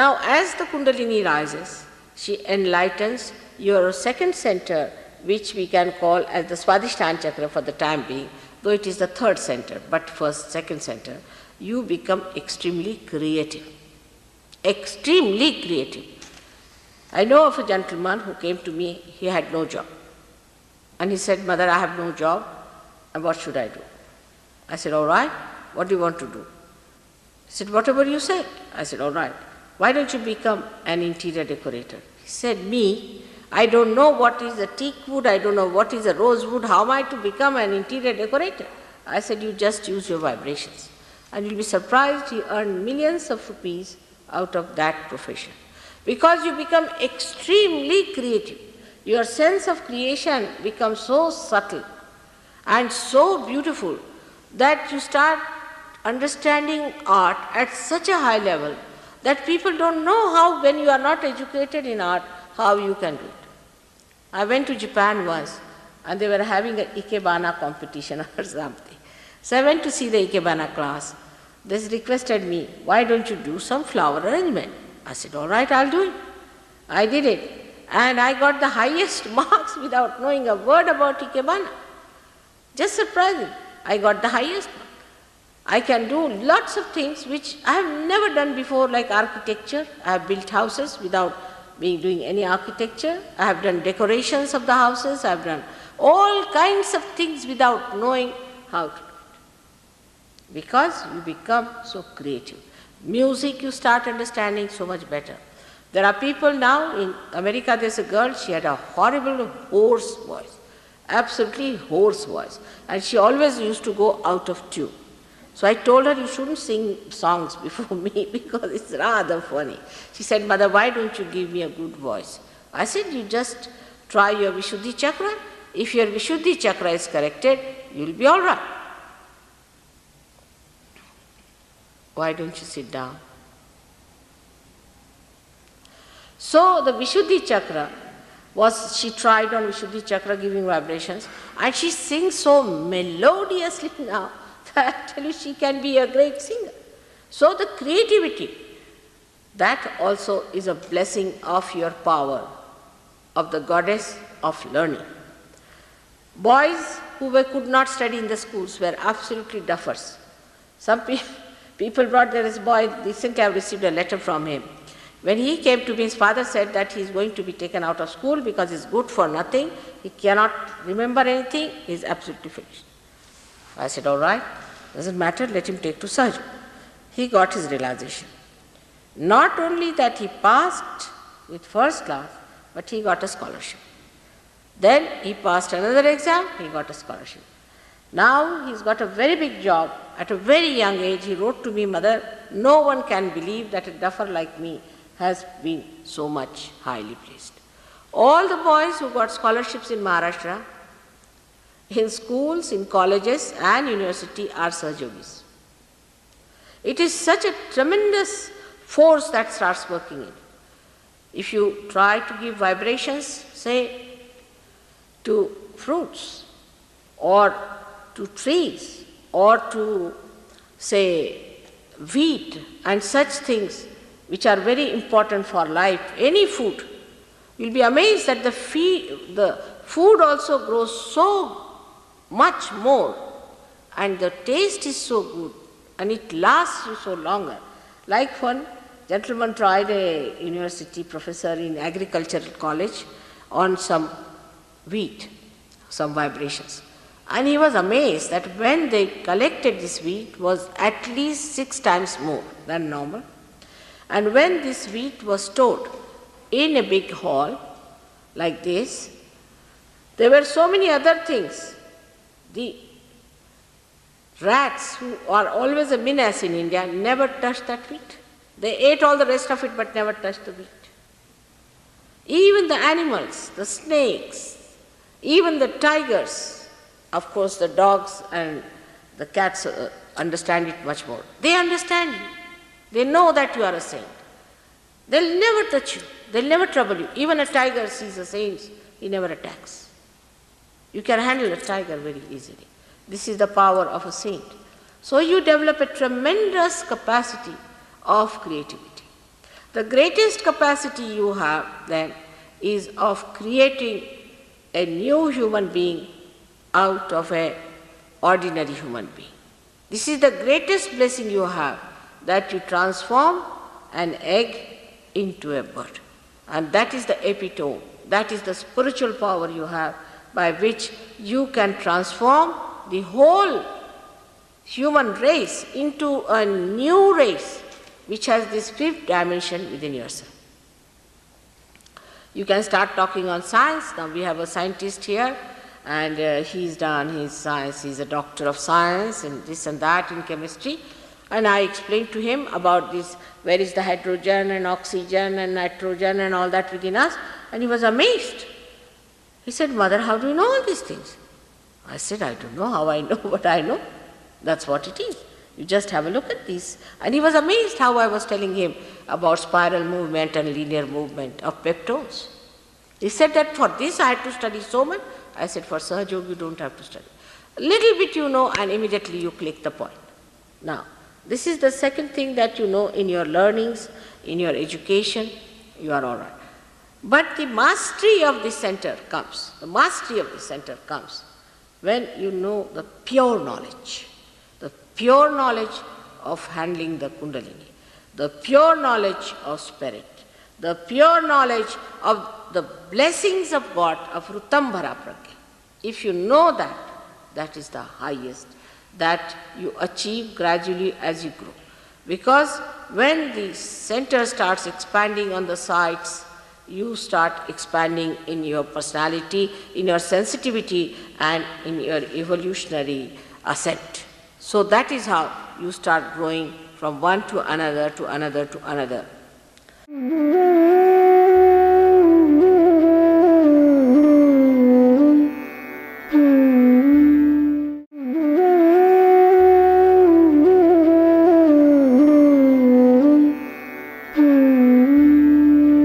Now, as the Kundalini rises, she enlightens your second center, which we can call as the Swadhisthana chakra for the time being, though it is the third center, but first, second center. You become extremely creative. Extremely creative. I know of a gentleman who came to me, he had no job. And he said, Mother, I have no job, and what should I do? I said, all right, what do you want to do? He said, whatever you say. I said, all right, why don't you become an interior decorator? He said, me, I don't know what is a teak wood, I don't know what is a rosewood, how am I to become an interior decorator? I said, you just use your vibrations. And you'll be surprised, he earned millions of rupees out of that profession. Because you become extremely creative. Your sense of creation becomes so subtle and so beautiful that you start understanding art at such a high level that people don't know how, when you are not educated in art, how you can do it. I went to Japan once and they were having an Ikebana competition or something. So I went to see the Ikebana class. They requested me, why don't you do some flower arrangement? I said, all right, I'll do it. I did it. And I got the highest marks without knowing a word about Ikebana. Just surprising. I got the highest mark. I can do lots of things which I have never done before, like architecture. I have built houses without doing any architecture. I have done decorations of the houses. I have done all kinds of things without knowing how to do it. Because you become so creative. Music you start understanding so much better. There are people now, in America there's a girl, she had a horrible hoarse voice, absolutely hoarse voice. And she always used to go out of tune. So I told her, you shouldn't sing songs before me because it's rather funny. She said, Mother, why don't you give me a good voice? I said, you just try your Vishuddhi chakra. If your Vishuddhi chakra is corrected, you'll be all right. Why don't you sit down? So the Vishuddhi chakra she tried on Vishuddhi chakra giving vibrations, and she sings so melodiously now that actually she can be a great singer. So the creativity, that also is a blessing of your power, of the goddess of learning. Boys who could not study in the schools were absolutely duffers. Some people brought, there is a boy, recently I received a letter from him. When he came to me, his father said that he is going to be taken out of school because he is good for nothing, he cannot remember anything, he is absolutely finished. I said, all right, doesn't matter, let him take to surgery. He got his realization. Not only that he passed with first class, but he got a scholarship. Then he passed another exam, he got a scholarship. Now he's got a very big job. At a very young age, he wrote to me, Mother, no one can believe that a duffer like me has been so much highly placed. All the boys who got scholarships in Maharashtra, in schools, in colleges and university are Sahajogis. It is such a tremendous force that starts working in. If you try to give vibrations, say, to fruits or to trees or to, say, wheat and such things which are very important for life, any food, you'll be amazed that the food also grows so much more and the taste is so good and it lasts you so longer. Like one gentleman tried, a university professor in agricultural college, on some wheat, some vibrations. And he was amazed that when they collected this wheat was at least 6 times more than normal. And when this wheat was stored in a big hall like this, there were so many other things. The rats, who are always a menace in India, never touched that wheat. They ate all the rest of it but never touched the wheat. Even the animals, the snakes, even the tigers, of course the dogs and the cats understand it much more. They understand you. They know that you are a saint. They'll never touch you. They'll never trouble you. Even a tiger sees a saint, he never attacks. You can handle a tiger very easily. This is the power of a saint. So you develop a tremendous capacity of creativity. The greatest capacity you have then is of creating a new human being out of an ordinary human being. This is the greatest blessing you have, that you transform an egg into a bird. And that is the epitome, that is the spiritual power you have, by which you can transform the whole human race into a new race which has this fifth dimension within yourself. You can start talking on science. Now we have a scientist here, and he's done his science, he's a doctor of science and this and that in chemistry. And I explained to him about this, where is the hydrogen and oxygen and nitrogen and all that within us, and he was amazed. He said, Mother, how do you know all these things? I said, I don't know how I know, but I know. That's what it is. You just have a look at these. And he was amazed how I was telling him about spiral movement and linear movement of peptones. He said that for this I had to study so much. I said, for Sahaja Yoga you don't have to study. A little bit you know, and immediately you click the point. Now, this is the second thing that you know in your learnings, in your education, you are all right. But the mastery of this center comes, when you know the pure knowledge of handling the Kundalini, the pure knowledge of spirit, the pure knowledge of the blessings of God, of Rutambhara Pragya. If you know that, that is the highest that you achieve gradually as you grow. Because when the center starts expanding on the sides, you start expanding in your personality, in your sensitivity, and in your evolutionary ascent. So that is how you start growing from one to another to another to another.